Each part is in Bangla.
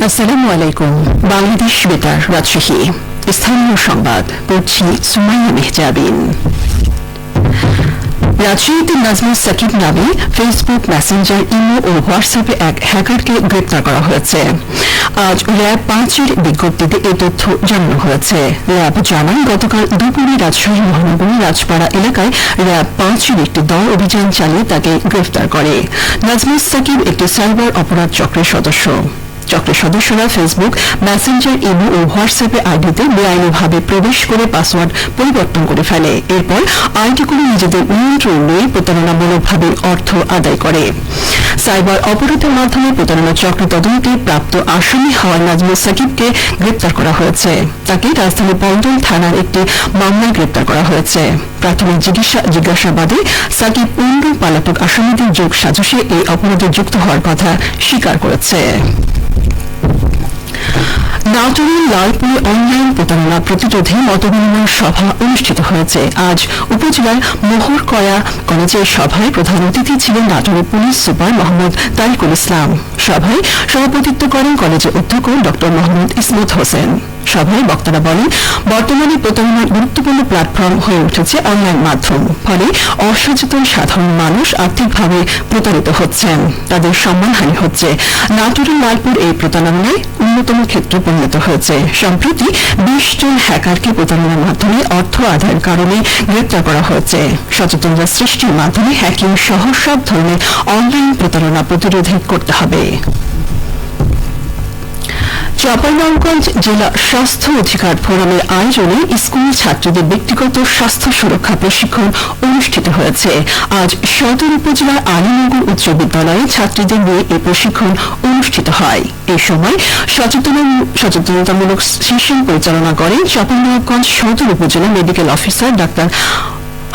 আসসালামু আলাইকুম। বাংলাদেশ বেতার রাজশাহী স্থানীয় সংবাদ পড়ছি সুমাইয়া মেহজাবিন। রাজশাহীতে নাজমুল সাকিব নামে ফেসবুক, মেসেঞ্জার, ইমো ও হোয়াটসঅ্যাপে এক হ্যাকারকে গ্রেপ্তার করা হয়েছে। আজ র্যাব 5-এর বিজ্ঞপ্তিতে এই তথ্য জানানো হয়েছে। র্যাব জানায়, গতকাল দুপুরে রাজশাহী মহানগরী রাজপাড়া এলাকায় র্যাব 5-এর একটি দল অভিযান চালিয়ে তাকে গ্রেপ্তার করে। নাজমুল সাকিব একটি সাইবার অপরাধ চক্রের সদস্য। চক্রের সদস্যরা ফেসবুক, মেসেঞ্জার, ইমো ও হোয়াটসঅ্যাপে আইডিতে বেআইনিভাবে প্রবেশ করে পাসওয়ার্ড পরিবর্তন করে ফেলে। এরপর আইডি করে নিজেদের নিয়ন্ত্রণ নিয়ে প্রতারণামূলকভাবে অর্থ আদায় করে। সাইবার অপরাধের মাধ্যমে প্রতারণা চক্র তদন্তে প্রাপ্ত আসামি হওয়া নাজমুল সাকিবকে গ্রেপ্তার করা হয়েছে। তাকে রাজধানী পল্টন থানার একটি মামলায় গ্রেপ্তার করা হয়েছে। প্রাথমিক জিজ্ঞাসাবাদে সাকিব অন্য পলাতক আসামিদের যোগ সাজসে এই অপরাধে যুক্ত হওয়ার কথা স্বীকার করেছে। নাটোরের লালপুরে অনলাইন প্রতারণা প্রতিরোধে মতবিনিময় সভা অনুষ্ঠিত হয়েছে। আজ উপজেলার মোহরকয়া কলেজের সভায় প্রধান অতিথি ছিলেন নাটোরের পুলিশ সুপার মোহাম্মদ তারিকুল ইসলাম। সভায় সভাপতিত্ব করেন কলেজের অধ্যক্ষ ড মোহাম্মদ ইসমত হোসেন। সভায় বক্তারা বলেন, বর্তমানে প্রতারণার গুরুত্বপূর্ণ প্ল্যাটফর্ম হয়ে উঠেছে অনলাইন মাধ্যম। ফলে অসচেতন সাধারণ মানুষ আর্থিকভাবে প্রতারিত হচ্ছেন, তাদের সম্মানহানি হচ্ছে। নাটোরের লালপুর এই প্রতারণায় অন্যতম ক্ষেত্র পরিণত হয়েছে। সম্প্রতি 20 জন হ্যাকারকে প্রতারণার মাধ্যমে অর্থ আদায়ের কারণে গ্রেপ্তার করা হয়েছে। সচেতনতা সৃষ্টির মাধ্যমে হ্যাকিং সহ সব ধরনের অনলাইন প্রতারণা প্রতিরোধ করতে হবে। চাঁপাইনবাবগঞ্জ জেলা স্বাস্থ্য অধিকার ফোরামের আয়োজনে স্কুল ছাত্রীদের ব্যক্তিগত স্বাস্থ্য সুরক্ষা প্রশিক্ষণ অনুষ্ঠিত হয়েছে। আজ সদর উপজেলার আলীনগর উচ্চ বিদ্যালয়ে ছাত্রীদের নিয়ে এই প্রশিক্ষণ অনুষ্ঠিত হয়। এই সময় সচেতনতামূলক সেশন পরিচালনা করেন চাঁপাইনবাবগঞ্জ সদর উপজেলা medical officer doctor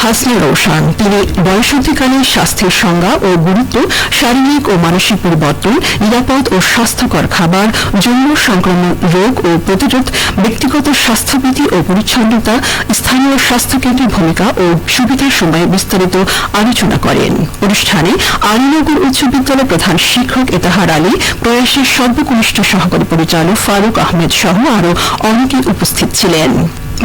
Hasna Roushan. তিনি বয়সন্ধিকালে স্বাস্থ্যের সংজ্ঞা ও গুরুত্ব, শারীরিক ও মানসিক পরিবর্তন, নিরাপদ ও স্বাস্থ্যকর খাবার, যৌন সংক্রমণ রোগ ও প্রতিরোধ, ব্যক্তিগত স্বাস্থ্যবিধি ও পরিচ্ছন্নতা, স্থানীয় স্বাস্থ্যকেন্দ্রের ভূমিকা ও সুবিধার সময় বিস্তারিত আলোচনা করেন। অনুষ্ঠানে আলীনগর উচ্চ বিদ্যালয় প্রধান শিক্ষক এতাহার আলী, প্রয়াসের সর্বকনিষ্ঠ সহকারী পরিচালক ফারুক আহমেদ সহ আরও অনেকে উপস্থিত ছিলেন।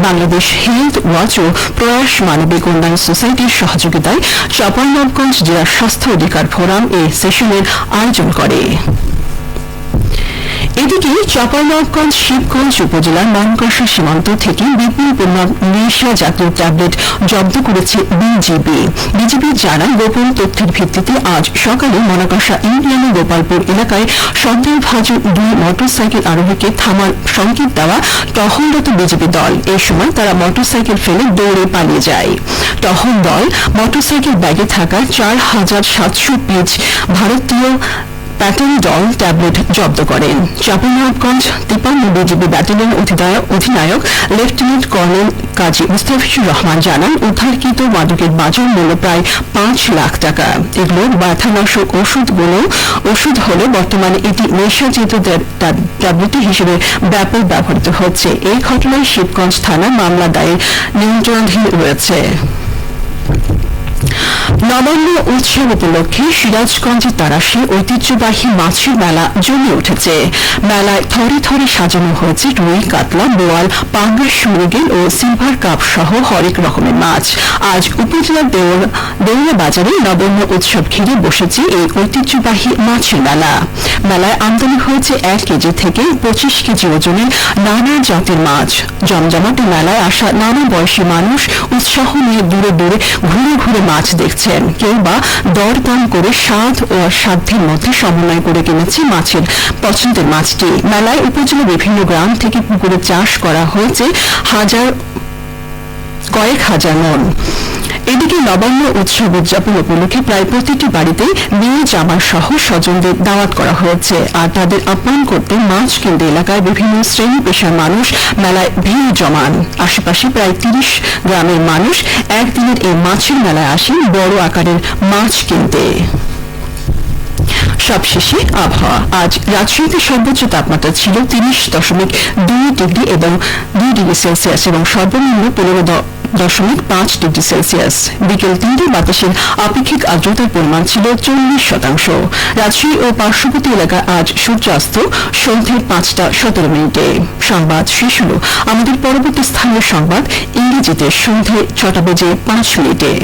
বাংলাদেশ হেলথ ওয়াচ ও প্রয়াস মানবিক উন্নয়ন সোসাইটির সহযোগিতায় চাঁপাইনবাবগঞ্জ জেলা স্বাস্থ্য অধিকার ফোরাম এই সেশনের আয়োজন করে। এদিকে চাঁপাইনবাবগঞ্জ শিবগঞ্জ উপজেলার মনকষা সীমান্ত থেকে বিপুল পরিমাণ নেশা জাতীয় ট্যাবলেট জব্দ করেছে বিজিবি জানায়, গোপন তথ্যের ভিত্তিতে আজ সকালে মনকষা ইউনিয়নের গোপালপুর এলাকায় সন্দেহভাজন 2 মোটরসাইকেল আরোহীকে থামার সংকেত দেওয়া টহলরত বিজিবি দল। এই সময় তারা মোটরসাইকেল ফেলে দৌড়ে পালিয়ে যায়। টহল দল মোটরসাইকেল ব্যাগে থাকা 4700 পিস ভারতীয় প্যাটার্নডল ট্যাবলেট জব্দ করেন। চাঁপাইনবাবগঞ্জ 53 বিজিবি ব্যাটালিয়ন অধিনায়ক লেফটেন্যান্ট কর্নেল কাজী মুস্তাফিজুর রহমান জানান, উদ্ধারকৃত মাদকের বাজার মূল্য প্রায় 5 লাখ টাকা। এগুলো ব্যথানাশক ওষুধ হলে বর্তমানে এটি নেশাজাত ট্যাবলেট হিসেবে ব্যাপক ব্যবহৃত হচ্ছে। এই ঘটনায় শিবগঞ্জ থানা মামলা দায়ের নিয়ন্ত্রণাধীন রয়েছে। নবান্ন উৎসব উপলক্ষে সিরাজগঞ্জের তারাশে ঐতিহ্যবাহী মাছের মেলা জমে উঠেছে। মেলায় থরে থরে সাজানো হয়েছে রুই, কাতলা, বোয়াল, পাঙ্গাস, মৃগেল ও সিলভার কাপ সহ হরেক রকমের মাছ। আজ উপজেলার দেউলা বাজারে নবান্ন উৎসব ঘিরে বসেছে এই ঐতিহ্যবাহী মাছের মেলা। মেলায় আমদানি হয়েছে 1 কেজি থেকে 25 কেজি ওজনের নানা জাতের মাছ। জমজমাটে মেলায় আসা নানা বয়সী মানুষ উৎসাহ নিয়ে দূরে দূরে ঘুরে মাছ দেখছেন। কেউ বা দরদাম করে স্বাদ ও সাধ্যের মধ্যে সমন্বয় করে কিনেছে মাছের পছন্দের মাছটি। মেলায় উপজেলা বিভিন্ন গ্রাম থেকে পুকুরে চাষ করা হয়েছে কয়েক হাজার মন। এদিকে নবান্ন উৎসব উদযাপন উপলক্ষে প্রায় প্রতিটি বাড়িতে বিয়ে, জামা সহ স্বজনদের দাওয়াত করা হয়েছে। আর তাদের আপ্যায়ন করতে মাছ কিনতে এলাকায় বিভিন্ন শ্রেণী পেশার মানুষ মেলায় ভিড় জমান। আশেপাশে প্রায় 30 গ্রামের মানুষ একদিনের এই মাছের মেলায় আসেন বড় আকারের মাছ কিনতে। সবশেষে আবহাওয়া। আজ রাজশাহীতে সর্বোচ্চ তাপমাত্রা ছিল 30.2 ডিগ্রি এবং 2 ডিগ্রি সেলসিয়াস এবং সর্বনিম্ন 1.5 ডিগ্রি সেলসিয়াস। বিকেল 3টায় বাতাসের আপেক্ষিক আর্দ্রতার পরিমাণ ছিল 40%। রাজশাহী ও পার্শ্ববর্তী এলাকায় আজ সূর্যাস্ত সন্ধ্যে 5:17। সংবাদ শেষ হল। আমাদের পরবর্তী স্থানীয় সংবাদ ইংরেজিতে সন্ধ্যে 6:05।